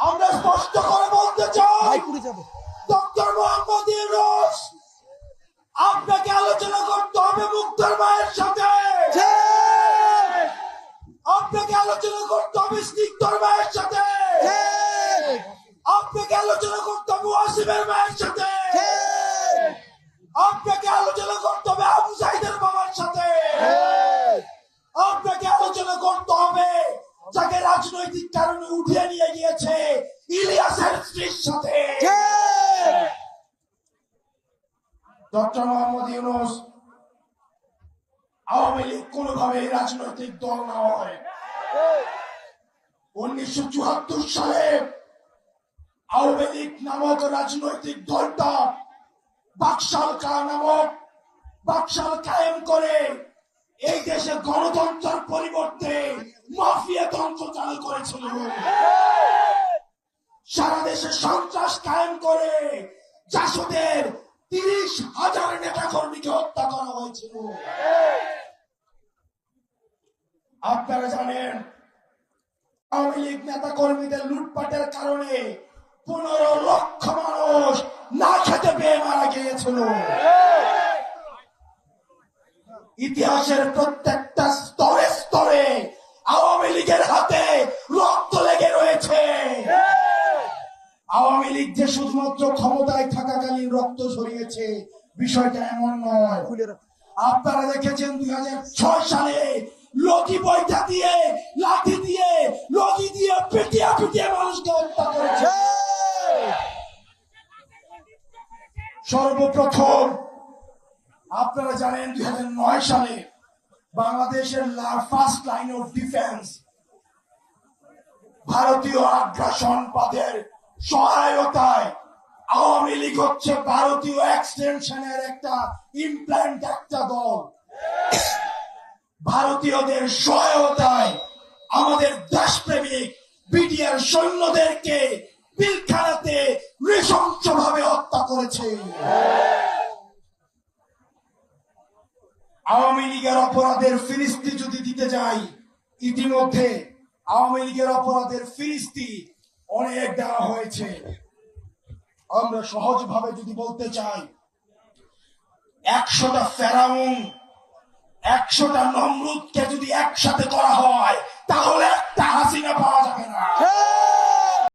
আমরা স্পষ্ট করে বলতে চাই, ডক্টর মোহাম্মদ ইউনূস, আপনাকে আলোচনা করতে হবে মুগ্ধর মায়ের সাথে, আপনাকে আলোচনা করতে হবে স্নিগ্ধর মায়ের সাথে, আপনাকে আলোচনা করতে হবে ওয়াসিমের মায়ের সাথে, আপনাকে আলোচনা করতে হবে আবু সাইদের বাবার সাথে, আপনাকে আলোচনা করতে হবে যাকে রাজনৈতিক কারণে উঠিয়ে নিয়ে গিয়েছে ইলিয়াসের স্ত্রীর সাথে। ডক্টর মোহাম্মদ ইউনূস, আওয়ামী লীগ কোনোভাবে রাজনৈতিক দল নয়। 1974 সালে আওয়ামী লীগ নামক রাজনৈতিক দলটা বাকশাল কায়েম করে এই দেশে গণতন্ত্রের পরিবর্তে মাফিয়া তন্ত্র চালু করেছিল। সারা দেশে সন্ত্রাস কায়েম করে জাসদের 30,000 নেতা কর্মীকে হত্যা করা হয়েছিল। আপনারা জানেন, আওয়ামী লীগ নেতা কর্মীদের লুটপাটের কারণে 15 লক্ষ মানুষ না খেতে পেয়ে মারা গিয়েছিল। ইতিহাসের প্রত্যেকটা স্তরে স্তরে আওয়ামী লীগের হাতে রক্ত লেগে রয়েছে। আওয়ামী লীগ যে শুধুমাত্র ক্ষমতায় থাকাকালীন রক্ত ঝরিয়েছে, বিষয়টা এমন নয়। আপনারা দেখেছেন 2006 সালে লগি বইটা দিয়ে, লাঠি দিয়ে, লগি দিয়ে পিটিয়ে পিটিয়ে মানুষকে হত্যা করেছে। সর্বপ্রথম আপনারা জানেন 2009 সালে বাংলাদেশের ফার্স্ট লাইন অফ ডিফেন্স ভারতীয় আগ্রাসনবাদের সহায়তায়, আওয়ামী লীগ হচ্ছে ভারতীয় এক্সটেনশনের একটা ইমপ্ল্যান্ট, একটা দল। ভারতীয়দের সহায়তায় আমাদের দেশপ্রেমিক বিডিআর সৈন্যদেরকে পিলখানাতে নৃশংসভাবে হত্যা করেছে। আওয়ামী লীগের অপরাধের ফিরিস্তি যদি দিতে যাই, ইতিমধ্যে আওয়ামী লীগের অপরাধের ফিরিস্তি অনেক দেওয়া হয়েছে। আমরা সহজভাবে যদি বলতে চাই, 100টা ফেরাউন, 100টা নমরুদকে যদি একসাথে করা হয়, তাহলে একটা হাসিনা পাওয়া যাবে না।